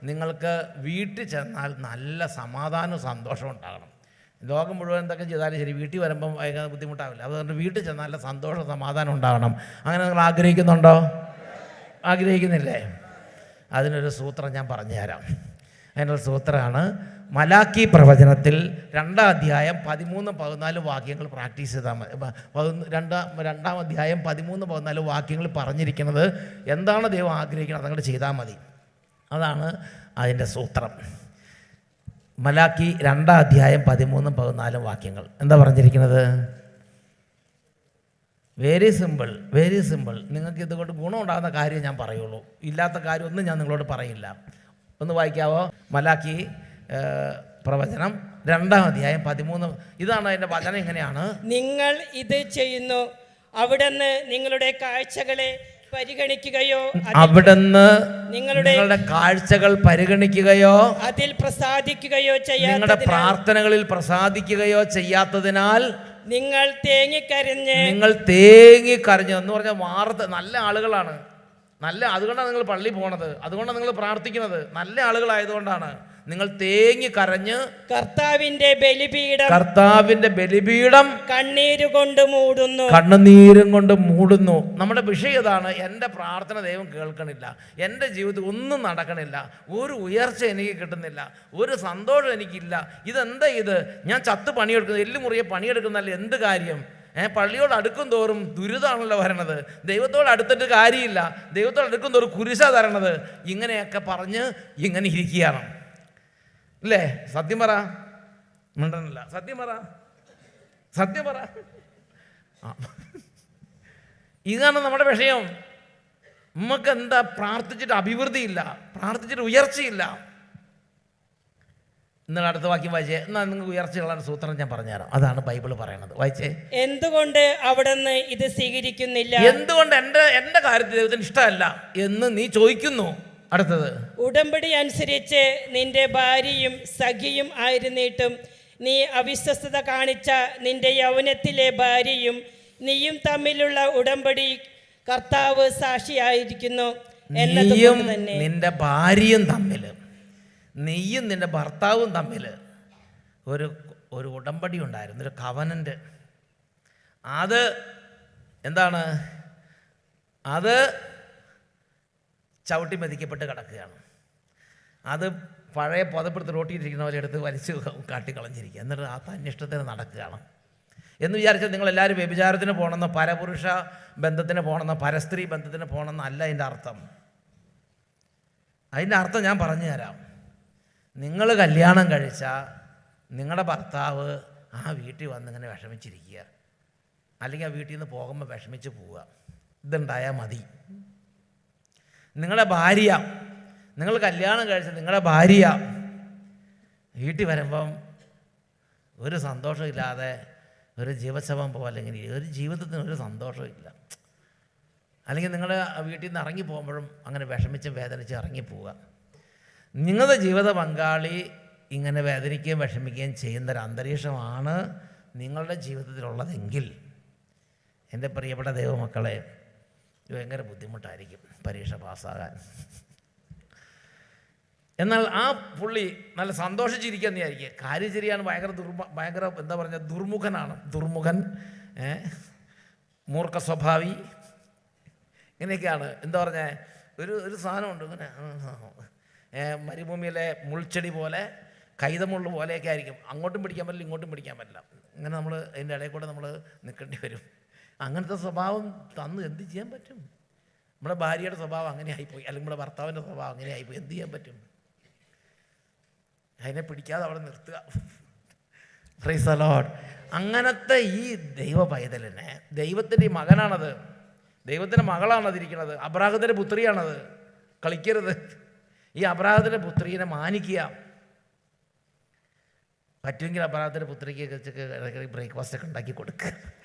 നിങ്ങൾക്ക് വീട്ടിൽ ചെന്നാൽ നല്ല സമാധാനവും സന്തോഷവും ഉണ്ടാകണം. ലോകം മുഴുവൻ എന്തൊക്കെ ചെയ്താലും ശരി, വീട്ടിൽ വരുമ്പം ഭയങ്കര ബുദ്ധിമുട്ടാവില്ല. അതുകൊണ്ട് വീട്ടിൽ ചെന്നാൽ നല്ല സന്തോഷം സമാധാനം ഉണ്ടാകണം. അങ്ങനെ നിങ്ങൾ ആഗ്രഹിക്കുന്നുണ്ടോ? ആഗ്രഹിക്കുന്നില്ലേ? അതിനൊരു സൂത്രം ഞാൻ പറഞ്ഞുതരാം. അതിനൊരു സൂത്രമാണ് മലാക്കി പ്രവചനത്തിൽ 2-ാം അധ്യായം 13-14 വാക്യങ്ങൾ പ്രാക്ടീസ് ചെയ്താൽ മതി. 2-ാം അധ്യായം 13-14 വാക്യങ്ങൾ പറഞ്ഞിരിക്കുന്നത് എന്താണ് ദൈവം ആഗ്രഹിക്കുന്നത് അതങ്ങോട്ട് ചെയ്താൽ മതി. അതാണ് അതിൻ്റെ സൂത്രം. മലാക്കി 2-ാം അധ്യായം 13-14 വാക്യങ്ങൾ എന്താ പറഞ്ഞിരിക്കുന്നത്? Very simple, very simple. നിങ്ങൾക്ക് ഇതുകൊണ്ട് ഗുണമുണ്ടാകുന്ന കാര്യം ഞാൻ പറയുള്ളൂ, ഇല്ലാത്ത കാര്യമൊന്നും ഞാൻ നിങ്ങളോട് പറയില്ല. ഒന്ന് വായിക്കാവോ? മലാക്കി പ്രവചനം 2-ാം അധ്യായം 13. ഇതാണ് അതിൻ്റെ വചനം. ഇങ്ങനെയാണ്: നിങ്ങൾ ഇത് ചെയ്യുന്നു, അവിടുന്ന് നിങ്ങളുടെ കാഴ്ചകളെ പരിഗണിക്കുകയോ അവിടുന്ന് നിങ്ങളുടെ കാഴ്ചകൾ പരിഗണിക്കുകയോ അതിൽ പ്രസാദിക്കുകയോ ചെയ്യാത്തതിനാൽ, നിങ്ങളുടെ പ്രാർത്ഥനകളിൽ പ്രസാദിക്കുകയോ ചെയ്യാത്തതിനാൽ നിങ്ങൾ തേങ്ങിക്കരഞ്ഞ് എന്ന് പറഞ്ഞാൽ നല്ല ആളുകളാണ്. അതുകൊണ്ടാണ് നിങ്ങൾ പള്ളി പോണത്, അതുകൊണ്ടാണ് നിങ്ങൾ പ്രാർത്ഥിക്കുന്നത്. നല്ല ആളുകളായതുകൊണ്ടാണ് നിങ്ങൾ തേങ്ങിക്കരഞ്ഞ് കർത്താവിന്റെ ബലിപീഠം കണ്ണുനീരും കൊണ്ട് മൂടുന്നു. നമ്മുടെ വിഷയം ഇതാണ്: എൻ്റെ പ്രാർത്ഥന ദൈവം കേൾക്കണില്ല, എൻ്റെ ജീവിതത്തിൽ ഒന്നും നടക്കണില്ല, ഒരു ഉയർച്ച എനിക്ക് കിട്ടുന്നില്ല, ഒരു സന്തോഷം എനിക്കില്ല. ഇതെന്താ ഇത്? ഞാൻ ചത്ത് പണിയെടുക്കുന്നത്, എല്ലുമുറിയെ പണിയെടുക്കുന്നതല്ല എന്ത് കാര്യം? പള്ളിയോട് അടുക്കും തോറും ദുരിതമാണല്ലോ വരണത്. ദൈവത്തോട് അടുത്തിട്ട് കാര്യമില്ല, ദൈവത്തോട് അടുക്കും തോറും കുരിശാ തരണത്. ഇങ്ങനെയൊക്കെ പറഞ്ഞ് ഇങ്ങനെ ഇരിക്കുകയാണ് അല്ലേ? സത്യം പറ. മിണ്ടണില്ല. സത്യം പറ. ഇതാണ് നമ്മുടെ വിഷയം. നമുക്ക് എന്താ? പ്രാർത്ഥിച്ചിട്ട് അഭിവൃദ്ധിയില്ല, പ്രാർത്ഥിച്ചിട്ട് ഉയർച്ചയില്ല. ഇന്നലെ അടുത്ത വാക്യം വായിച്ചേ. എന്നാൽ നിങ്ങൾക്ക് ഉയർച്ചയുള്ള സൂത്രം ഞാൻ പറഞ്ഞുതരാം. അതാണ് ബൈബിൾ പറയണത്. വായിച്ചേ. എന്തുകൊണ്ട് അവിടുന്ന് ഇത് സ്വീകരിക്കുന്നില്ല? എന്തുകൊണ്ട് എൻ്റെ കാര്യത്തിൽ ദൈവത്തിന് ഇഷ്ടമല്ല എന്ന് നീ ചോദിക്കുന്നു. അടുത്തത്: ഉടമ്പടി അനുസരിച്ച് നിന്റെ ഭാര്യയും സഖിയും ആയിരുന്നിട്ടും നീ അവിശ്വസ്തത കാണിച്ച നിന്റെ യൗവനത്തിലെ ഭാര്യയും നീയും തമ്മിലുള്ള ഉടമ്പടി കർത്താവ് സാക്ഷിയായിരിക്കുന്നു എന്നതുകൊണ്ട് തന്നെ നിന്റെ ഭാര്യയും തമ്മിൽ, നീയും നിന്റെ ഭർത്താവും തമ്മിൽ ഒരു ഉടമ്പടി ഉണ്ടായിരുന്നു, ഒരു കവനൻ്റ്. അത് എന്താണ്? അത് ചവിട്ടി മെതിക്കപ്പെട്ട് കിടക്കുകയാണ്. അത് പഴയ പുതപ്പെടുത്ത് റോട്ടിയിട്ടിരിക്കുന്ന പോലെ എടുത്ത് വലിച്ച് കാട്ടിക്കളഞ്ഞിരിക്കുക. എന്നിട്ട് ആ തന്നിഷ്ടത്തിന് നടക്കുകയാണ് എന്ന് വിചാരിച്ചാൽ നിങ്ങളെല്ലാവരും വ്യഭിചാരത്തിന് പോകണമെന്നോ പരപുരുഷ ബന്ധത്തിന് പോകണമെന്നോ പരസ്ത്രീ ബന്ധത്തിന് പോകണമെന്നോ അല്ല അതിൻ്റെ അർത്ഥം. അതിൻ്റെ അർത്ഥം ഞാൻ പറഞ്ഞു തരാം. നിങ്ങൾ കല്യാണം കഴിച്ചാൽ നിങ്ങളുടെ ഭർത്താവ് ആ വീട്ടിൽ വന്നിങ്ങനെ വിഷമിച്ചിരിക്കുക, അല്ലെങ്കിൽ ആ വീട്ടിൽ നിന്ന് പോകുമ്പോൾ വിഷമിച്ച് പോവുക. ഇതുണ്ടായാൽ മതി. നിങ്ങളുടെ ഭാര്യ, നിങ്ങൾ കല്യാണം കഴിച്ച നിങ്ങളുടെ ഭാര്യ വീട്ടിൽ വരുമ്പം ഒരു സന്തോഷമില്ലാതെ ഒരു ജീവശവം പോലെ, അല്ലെങ്കിൽ ഒരു ജീവിതത്തിന് ഒരു സന്തോഷമില്ല, അല്ലെങ്കിൽ നിങ്ങളുടെ വീട്ടിൽ നിന്ന് ഇറങ്ങി പോകുമ്പോഴും അങ്ങനെ വിഷമിച്ച് വേദനിച്ച് ഇറങ്ങിപ്പോവുക. നിങ്ങളുടെ ജീവിത പങ്കാളി ഇങ്ങനെ വേദനിക്കുകയും വിഷമിക്കുകയും ചെയ്യുന്നൊരു അന്തരീക്ഷമാണ് നിങ്ങളുടെ ജീവിതത്തിലുള്ളതെങ്കിൽ എൻ്റെ പ്രിയപ്പെട്ട ദൈവമക്കളെ, ഭയങ്കര ബുദ്ധിമുട്ടായിരിക്കും പരീക്ഷ പാസ്സാകാൻ. എന്നാൽ ആ പുള്ളി നല്ല സന്തോഷിച്ചിരിക്കുകയെന്ന് വിചാരിക്കുക. കാര്യം ശരിയാണ്, ഭയങ്കര എന്താ പറഞ്ഞാൽ ദുർമുഖൻ, മൂർഖ സ്വഭാവി, ഇങ്ങനെയൊക്കെയാണ്. എന്താ പറഞ്ഞാൽ ഒരു സാധനമുണ്ട് ഇങ്ങനെ മരുഭൂമിയിലെ മുൾച്ചെടി പോലെ, കൈതമുള്ളു പോലെയൊക്കെ ആയിരിക്കും. അങ്ങോട്ടും പിടിക്കാൻ പറ്റില്ല, ഇങ്ങോട്ടും പിടിക്കാൻ പറ്റില്ല. ഇങ്ങനെ നമ്മൾ അതിൻ്റെ ഇടയിൽ കൂടെ നമ്മൾ നിൽക്കേണ്ടി വരും. അങ്ങനത്തെ സ്വഭാവം തന്ന് എന്ത് ചെയ്യാൻ പറ്റും? നമ്മുടെ ഭാര്യയുടെ സ്വഭാവം അങ്ങനെ ആയിപ്പോയി, അല്ലെങ്കിൽ നമ്മുടെ ഭർത്താവിൻ്റെ സ്വഭാവം അങ്ങനെ ആയിപ്പോയി. എന്ത് ചെയ്യാൻ പറ്റും? അതിനെ പിടിക്കാതെ അവിടെ നിർത്തുക. Praise the Lord. അങ്ങനത്തെ ഈ ദൈവ പൈതലിനെ, ദൈവത്തിൻ്റെ ഈ മകനാണത്, ദൈവത്തിൻ്റെ മകളാണതിരിക്കുന്നത്, അബ്രാഹത്തിൻ്റെ പുത്രിയാണത്. കളിക്കരുത്. ഈ അബ്രാഹത്തിൻ്റെ പുത്രീനെ മാനിക്കുക. പറ്റുമെങ്കിൽ അബ്രാഹത്തിൻ്റെ പുത്രിക്ക് ഇടയ്ക്ക് ബ്രേക്ക്ഫാസ്റ്റൊക്കെ ഉണ്ടാക്കി കൊടുക്കുക,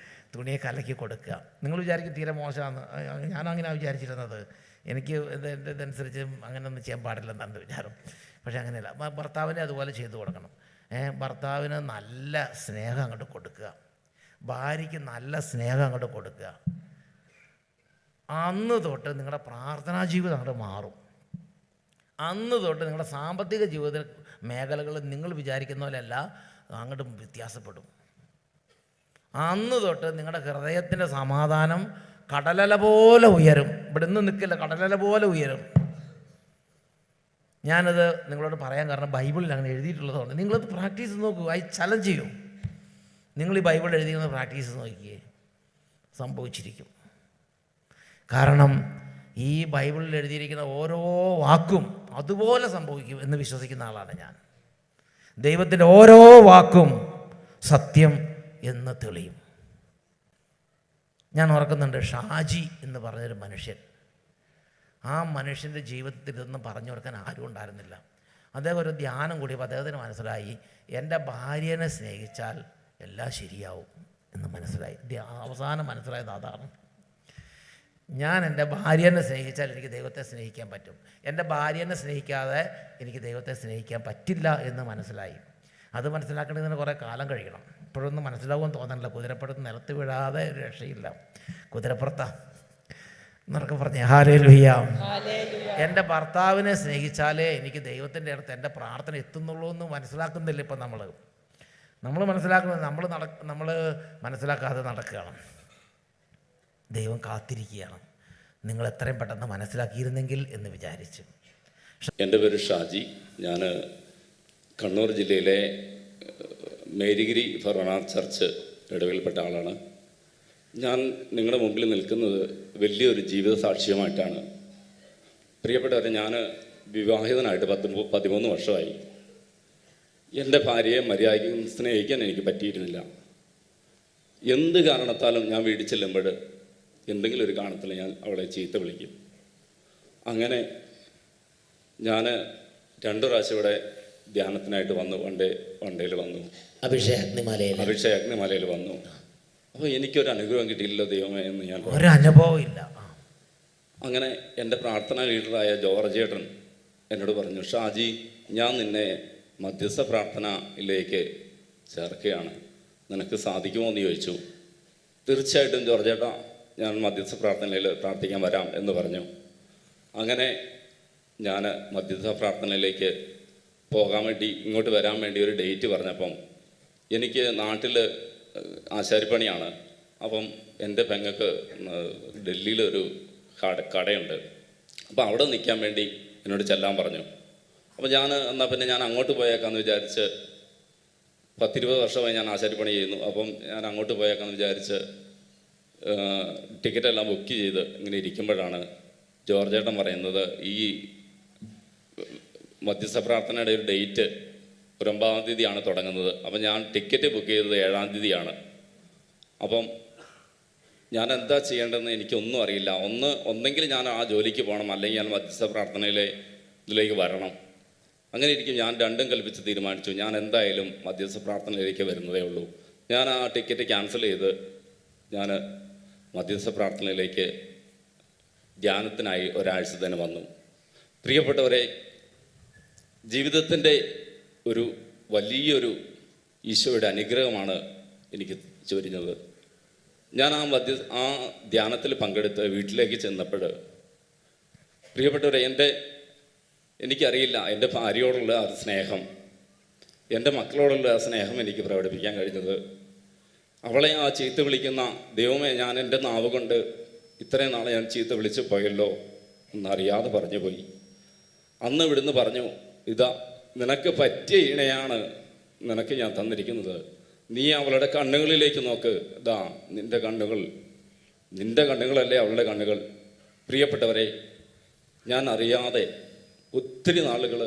തുണിയൊക്കെ അലക്കി കൊടുക്കുക. നിങ്ങൾ വിചാരിക്കും തീരെ മോശമാണ്. ഞാനങ്ങനെയാണ് വിചാരിച്ചിരുന്നത്. എനിക്ക് ഇതനുസരിച്ച് അങ്ങനെ ഒന്നും ചെയ്യാൻ പാടില്ലെന്നാണ് വിചാരം. പക്ഷെ അങ്ങനെയല്ല. ഭർത്താവിനെ അതുപോലെ ചെയ്തു കൊടുക്കണം. ഭർത്താവിന് നല്ല സ്നേഹം അങ്ങോട്ട് കൊടുക്കുക, ഭാര്യയ്ക്ക് നല്ല സ്നേഹം അങ്ങോട്ട് കൊടുക്കുക. അന്ന് തൊട്ട് നിങ്ങളുടെ പ്രാർത്ഥനാ ജീവിതം അങ്ങോട്ട് മാറും. അന്ന് തൊട്ട് നിങ്ങളുടെ സാമ്പത്തിക ജീവിത മേഖലകൾ നിങ്ങൾ വിചാരിക്കുന്ന പോലെയല്ല, അങ്ങോട്ട് വ്യത്യാസപ്പെടും. അന്ന് തൊട്ട് നിങ്ങളുടെ ഹൃദയത്തിൻ്റെ സമാധാനം കടലല പോലെ ഉയരും. ഇവിടെ നിന്ന് നിൽക്കില്ല, കടലല പോലെ ഉയരും. ഞാനത് നിങ്ങളോട് പറയാൻ കാരണം ബൈബിളിൽ അങ്ങനെ എഴുതിയിട്ടുള്ളതുകൊണ്ട് നിങ്ങളത് പ്രാക്ടീസ് നോക്കൂ. ഐ ചലഞ്ച് ചെയ്യും. നിങ്ങൾ ഈ ബൈബിൾ എഴുതിയിരുന്ന പ്രാക്ടീസ് നോക്കിയേ, സംഭവിച്ചിരിക്കും. കാരണം ഈ ബൈബിളിൽ എഴുതിയിരിക്കുന്ന ഓരോ വാക്കും അതുപോലെ സംഭവിക്കും എന്ന് വിശ്വസിക്കുന്ന ആളാണ് ഞാൻ. ദൈവത്തിൻ്റെ ഓരോ വാക്കും സത്യം എന്ന് തെളിയും. ഞാൻ ഓർക്കുന്നുണ്ട്, ഷാജി എന്ന് പറഞ്ഞൊരു മനുഷ്യൻ. ആ മനുഷ്യൻ്റെ ജീവിതത്തിൽ ഇതൊന്നും പറഞ്ഞു കൊടുക്കാൻ ആരും ഉണ്ടായിരുന്നില്ല. അദ്ദേഹം ഒരു ധ്യാനം കൂടിയപ്പോൾ അദ്ദേഹത്തിന് മനസ്സിലായി, എൻ്റെ ഭാര്യനെ സ്നേഹിച്ചാൽ എല്ലാം ശരിയാവും എന്ന് മനസ്സിലായി. അവസാനം മനസ്സിലായത് അതാണ്. ഞാൻ എൻ്റെ ഭാര്യനെ സ്നേഹിച്ചാൽ എനിക്ക് ദൈവത്തെ സ്നേഹിക്കാൻ പറ്റും, എൻ്റെ ഭാര്യനെ സ്നേഹിക്കാതെ എനിക്ക് ദൈവത്തെ സ്നേഹിക്കാൻ പറ്റില്ല എന്ന് മനസ്സിലായി. അത് മനസ്സിലാക്കണമെങ്കിൽ കുറേ കാലം കഴിയണം. ഇപ്പോഴൊന്നും മനസ്സിലാവുമെന്ന് തോന്നണില്ല. കുതിരപ്പുറത്ത് നിലത്ത് വീഴാതെ ഒരു രക്ഷയില്ല. കുതിരപ്പുറത്താ എന്നൊക്കെ പറഞ്ഞേ ഹല്ലേലൂയ. എൻ്റെ ഭർത്താവിനെ സ്നേഹിച്ചാലേ എനിക്ക് ദൈവത്തിൻ്റെ അടുത്ത് എൻ്റെ പ്രാർത്ഥന എത്തുന്നുള്ളൂ എന്ന് മനസ്സിലാക്കുന്നില്ല. ഇപ്പം നമ്മൾ മനസ്സിലാക്കുന്നത് നമ്മൾ മനസ്സിലാക്കാതെ നടക്കുകയാണ്. ദൈവം കാത്തിരിക്കുകയാണ്, നിങ്ങൾ എത്രയും പെട്ടെന്ന് മനസ്സിലാക്കിയിരുന്നെങ്കിൽ എന്ന് വിചാരിച്ചു. എൻ്റെ പേര് ഷാജി. ഞാൻ കണ്ണൂർ ജില്ലയിലെ മേരിഗിരി ഫൊറോന ചർച്ച് ഇടവയിൽപ്പെട്ട ആളാണ്. ഞാൻ നിങ്ങളുടെ മുമ്പിൽ നിൽക്കുന്നത് വലിയൊരു ജീവിത സാക്ഷ്യമായിട്ടാണ്. പ്രിയപ്പെട്ടവരെ, ഞാൻ വിവാഹിതനായിട്ട് 13 വർഷമായി. എൻ്റെ ഭാര്യയെ മര്യാദയ്ക്ക് സ്നേഹിക്കാൻ എനിക്ക് പറ്റിയിരുന്നില്ല. എന്ത് കാരണത്താലും ഞാൻ വീട്ടിൽ ചെല്ലുമ്പോൾ എന്തെങ്കിലും ഒരു കാരണത്തിൽ ഞാൻ അവളെ ചീത്ത വിളിക്കും. അങ്ങനെ ഞാൻ 2 പ്രാവശ്യം ഇവിടെ ധ്യാനത്തിനായിട്ട് വന്നു. വണ്ടയിൽ വന്നു, അഭിഷേക് വന്നു. അപ്പോൾ എനിക്കൊരു അനുഗ്രഹം കിട്ടിയില്ലല്ലോ ദൈവമേ എന്ന് ഞാൻ ഒരനുഭവമില്ല. അങ്ങനെ എൻ്റെ പ്രാർത്ഥനാ ലീഡറായ ജോർജേട്ടൻ എന്നോട് പറഞ്ഞു, ഷാജി, ഞാൻ നിന്നെ മധ്യസ്ഥ പ്രാർത്ഥനയിലേക്ക് ചേർക്കുകയാണ്, നിനക്ക് സാധിക്കുമോ എന്ന് ചോദിച്ചു. തീർച്ചയായിട്ടും ജോർജേട്ടാ, ഞാൻ മധ്യസ്ഥ പ്രാർത്ഥനയിൽ പ്രാർത്ഥിക്കാൻ വരാം എന്ന് പറഞ്ഞു. അങ്ങനെ ഞാൻ മധ്യസ്ഥ പ്രാർത്ഥനയിലേക്ക് പോകാൻ വേണ്ടി, ഇങ്ങോട്ട് വരാൻ വേണ്ടി ഒരു ഡേറ്റ് പറഞ്ഞപ്പം എനിക്ക് നാട്ടിൽ ആശാരിപ്പണിയാണ്. അപ്പം എൻ്റെ പെങ്ങൾക്ക് ഡൽഹിയിലൊരു കടയുണ്ട്. അപ്പോൾ അവിടെ നിൽക്കാൻ വേണ്ടി എന്നോട് ചെല്ലാൻ പറഞ്ഞു. അപ്പോൾ എന്നാൽ പിന്നെ ഞാൻ അങ്ങോട്ട് പോയേക്കാമെന്ന് വിചാരിച്ച്, 10-20 വർഷമായി ഞാൻ ആശാരിപ്പണി ചെയ്യുന്നു. അപ്പം ഞാൻ അങ്ങോട്ട് പോയേക്കാമെന്ന് വിചാരിച്ച് ടിക്കറ്റെല്ലാം ബുക്ക് ചെയ്ത് ഇങ്ങനെ ഇരിക്കുമ്പോഴാണ് ജോർജേട്ടൻ പറയുന്നത്, ഈ മധ്യസ്ഥ പ്രാർത്ഥനയുടെ ഒരു ഡേറ്റ് 9-ാം തീയതിയാണ് തുടങ്ങുന്നത്. അപ്പം ഞാൻ ടിക്കറ്റ് ബുക്ക് ചെയ്തത് 7-ാം തീയതിയാണ്. അപ്പം ഞാൻ എന്താ ചെയ്യേണ്ടതെന്ന് എനിക്കൊന്നും അറിയില്ല. ഒന്നെങ്കിൽ ഞാൻ ആ ജോലിക്ക് പോകണം, അല്ലെങ്കിൽ ഞാൻ മധ്യസ്ഥ ഇതിലേക്ക് വരണം. അങ്ങനെ ഇരിക്കും ഞാൻ രണ്ടും കൽപ്പിച്ച് തീരുമാനിച്ചു, ഞാൻ എന്തായാലും മധ്യസ്ഥ പ്രാർത്ഥനയിലേക്ക് വരുന്നതേ ഉള്ളൂ. ഞാൻ ആ ടിക്കറ്റ് ക്യാൻസൽ ചെയ്ത് ഞാൻ മധ്യസ്ഥ പ്രാർത്ഥനയിലേക്ക് ധ്യാനത്തിനായി ഒരാഴ്ച തന്നെ വന്നു. പ്രിയപ്പെട്ടവരെ, ജീവിതത്തിൻ്റെ ഒരു വലിയൊരു ഈശോയുടെ അനുഗ്രഹമാണ് എനിക്ക് ചൊരിഞ്ഞത്. ഞാൻ ആ ധ്യാനത്തിൽ പങ്കെടുത്ത് വീട്ടിലേക്ക് ചെന്നപ്പോൾ, പ്രിയപ്പെട്ടവരെ, എനിക്കറിയില്ല എൻ്റെ ഭാര്യയോടുള്ള ആ സ്നേഹം, എൻ്റെ മക്കളോടുള്ള ആ സ്നേഹം എനിക്ക് പ്രകടിപ്പിക്കാൻ കഴിഞ്ഞത്. അവളെ ആ ചീത്ത വിളിക്കുന്ന ദൈവമേ, ഞാൻ എൻ്റെ നാവ് കൊണ്ട് ഇത്രയും നാളെ ഞാൻ ചീത്ത വിളിച്ചു പോയല്ലോ എന്നറിയാതെ പറഞ്ഞു പോയി. അന്ന് ഇവിടുന്ന് പറഞ്ഞു, ഇതാ നിനക്ക് പറ്റിയ ഇണയാണ് നിനക്ക് ഞാൻ തന്നിരിക്കുന്നത്, നീ അവളുടെ കണ്ണുകളിലേക്ക് നോക്ക്, ഇതാ നിൻ്റെ കണ്ണുകളല്ലേ അവളുടെ കണ്ണുകൾ. പ്രിയപ്പെട്ടവരെ, ഞാൻ അറിയാതെ ഒത്തിരി നാളുകൾ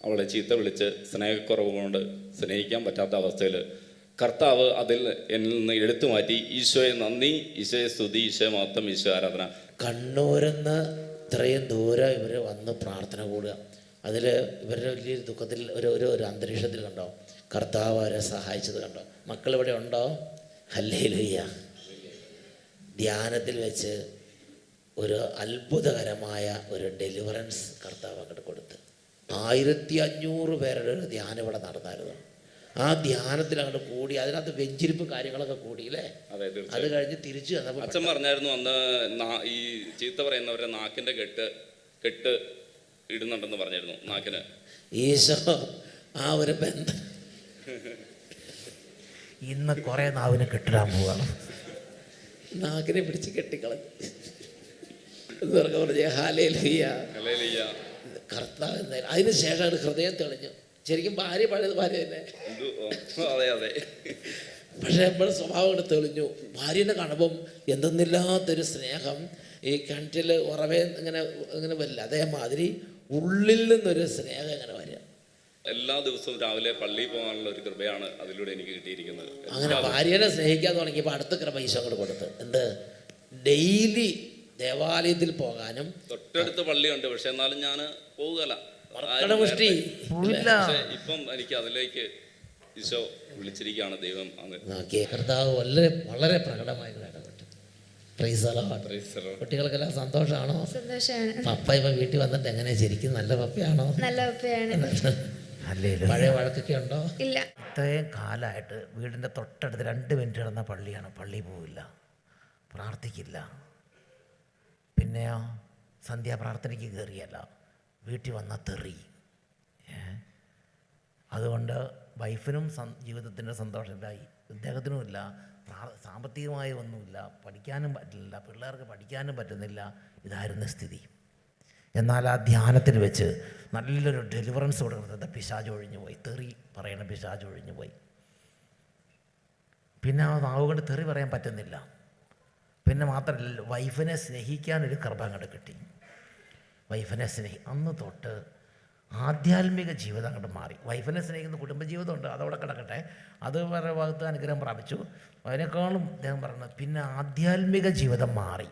അവളെ ചീത്ത വിളിച്ച് സ്നേഹക്കുറവ് കൊണ്ട് സ്നേഹിക്കാൻ പറ്റാത്ത അവസ്ഥയിൽ കർത്താവ് അതിൽ എന്നിൽ നിന്ന് എടുത്തു മാറ്റി. ഈശോയെ നന്ദി, ഈശോയെ സ്തുതി, ഈശോയെ മഹത്വം, ഈശോ ആരാധന. കണ്ണൂരെന്ന് ഇത്രയും ദൂരം ഇവർ വന്ന് പ്രാർത്ഥന കൂടുക, അതിൽ ഇവരുടെ വലിയൊരു ദുഃഖത്തിൽ ഒരു അന്തരീക്ഷത്തിൽ കണ്ടോ കർത്താവ് അവരെ സഹായിച്ചത് കണ്ടോ. മക്കളിവിടെ ഉണ്ടോ? ഹല്ലേലൂയ. ധ്യാനത്തിൽ വെച്ച് ഒരു അത്ഭുതകരമായ ഒരു ഡെലിവറൻസ് കർത്താവ് അങ്ങോട്ട് കൊടുത്ത് 1500 പേരുടെ ഒരു ധ്യാനം ഇവിടെ നടന്നായിരുന്നു. ആ ധ്യാനത്തിൽ അങ്ങോട്ട് കൂടി, അതിനകത്ത് വെഞ്ചിരിപ്പ് കാര്യങ്ങളൊക്കെ കൂടി അല്ലേ. അത് കഴിഞ്ഞ് തിരിച്ചു വന്നപ്പോൾ അച്ഛൻ പറഞ്ഞായിരുന്നു, അന്ന് ഈ ചീത്ത പറയുന്നവരുടെ നാക്കിൻ്റെ കെട്ട് ഇടുന്നുണ്ടെന്ന് പറഞ്ഞിരുന്നു നാക്കിന്. ഈശോ ആ ഒരു ബന്ധം ഇന്ന് കുറേ നാവിന് കെട്ടിടാൻ പോവാണ്. നാക്കിനെ പിടിച്ച് കെട്ടിക്കളഞ്ഞു. ഹല്ലേലൂയ. കർത്താവ് എന്തായാലും അതിന് ശേഷം ഹൃദയം തെളിഞ്ഞു. ശരിക്കും ഭാര്യ പഴയത് ഭാര്യ തന്നെ. അതെ അതെ. പക്ഷേ നമ്മുടെ സ്വഭാവം കൂടെ തെളിഞ്ഞു. ഭാര്യനെ കാണുമ്പം എന്തെന്നില്ലാത്തൊരു സ്നേഹം. ഈ കിണറ്റിൽ ഉറവേ ഇങ്ങനെ വരില്ല, അതേമാതിരി ഉള്ളിൽ നിന്നൊരു സ്നേഹം ഇങ്ങനെ വരിക. എല്ലാ ദിവസവും രാവിലെ പള്ളിയിൽ പോകാനുള്ള ഒരു കൃപയാണ് അതിലൂടെ എനിക്ക് കിട്ടിയിരിക്കുന്നത്. അങ്ങനെ ഭാര്യനെ സ്നേഹിക്കാൻ തുടങ്ങിയപ്പോൾ അടുത്ത കൃപ ഈശോ അങ്ങോട്ട് കൊടുത്ത് എന്ത് ഡെയിലി ദേവാലയത്തിൽ പോകാനും. തൊട്ടടുത്ത് പള്ളിയുണ്ട്, പക്ഷെ എന്നാലും ഞാൻ പോവുകയല്ല. ഇപ്പം എനിക്ക് അതിലേക്ക് ഈശോ വിളിച്ചിരിക്കുകയാണ് ദൈവം. കർത്താവ് വളരെ വളരെ പ്രകടമായി ഇടപെട്ടു. കുട്ടികൾക്കെല്ലാം സന്തോഷമാണോ? പപ്പ ഇപ്പൊ വീട്ടിൽ വന്നിട്ട് എങ്ങനെയാ, ശരിക്കും നല്ല പപ്പയാണോ? നല്ല പപ്പയാണ്. പഴയ വഴക്കൊക്കെ ഉണ്ടോ? ഇല്ല. ഇത്രയും കാലമായിട്ട് വീടിൻ്റെ തൊട്ടടുത്ത് 2 മിനിറ്റ് കിടന്ന പള്ളിയാണ്. പള്ളിയിൽ പോവില്ല, പ്രാർത്ഥിക്കില്ല. പിന്നെയോ സന്ധ്യാപ്രാർത്ഥനയ്ക്ക് കയറിയല്ല, വീട്ടിൽ വന്ന തെറി. അതുകൊണ്ട് വൈഫിനും ജീവിതത്തിൻ്റെ സന്തോഷമില്ലായി, ഇദ്ദേഹത്തിനുമില്ല, സാമ്പത്തികമായി ഒന്നുമില്ല, പഠിക്കാനും പറ്റില്ല, പിള്ളേർക്ക് പഠിക്കാനും പറ്റുന്നില്ല. ഇതായിരുന്നു സ്ഥിതി. എന്നാൽ ആ ധ്യാനത്തിൽ വെച്ച് നല്ലൊരു ഡെലിവറൻസ് കൊടുക്കുന്നത് പിശാച് ഒഴിഞ്ഞു പോയി. തെറി പറയണ പിശാച് ഒഴിഞ്ഞു പോയി. പിന്നെ ആ നാവ് കൊണ്ട് തെറി പറയാൻ പറ്റുന്നില്ല. പിന്നെ മാത്രമല്ല, വൈഫിനെ സ്നേഹിക്കാനൊരു കൃപ അങ്ങോട്ട് കിട്ടി. വൈഫിനെ അന്ന് തൊട്ട് ആധ്യാത്മിക ജീവിതം അങ്ങോട്ട് മാറി. വൈഫിനെ സ്നേഹിക്കുന്ന കുടുംബജീവിതമുണ്ട്, അതവിടെ കിടക്കട്ടെ, അത് വേറെ ഭാഗത്ത് അനുഗ്രഹം പ്രാപിച്ചു. അതിനേക്കാളും അദ്ദേഹം പറഞ്ഞത് പിന്നെ ആധ്യാത്മിക ജീവിതം മാറി.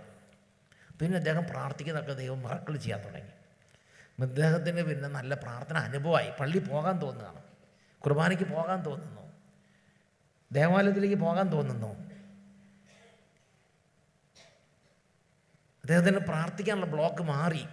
പിന്നെ അദ്ദേഹം പ്രാർത്ഥിക്കുന്നതൊക്കെ ദൈവം മറക്കൾ ചെയ്യാൻ തുടങ്ങി. അദ്ദേഹത്തിന് പിന്നെ നല്ല പ്രാർത്ഥന അനുഭവമായി. പള്ളി പോകാൻ തോന്നുകയാണ്, കുർബാനയ്ക്ക് പോകാൻ തോന്നുന്നു, ദേവാലയത്തിലേക്ക് പോകാൻ തോന്നുന്നു. അദ്ദേഹത്തിന് പ്രാർത്ഥിക്കാനുള്ള ബ്ലോക്ക് മാറി.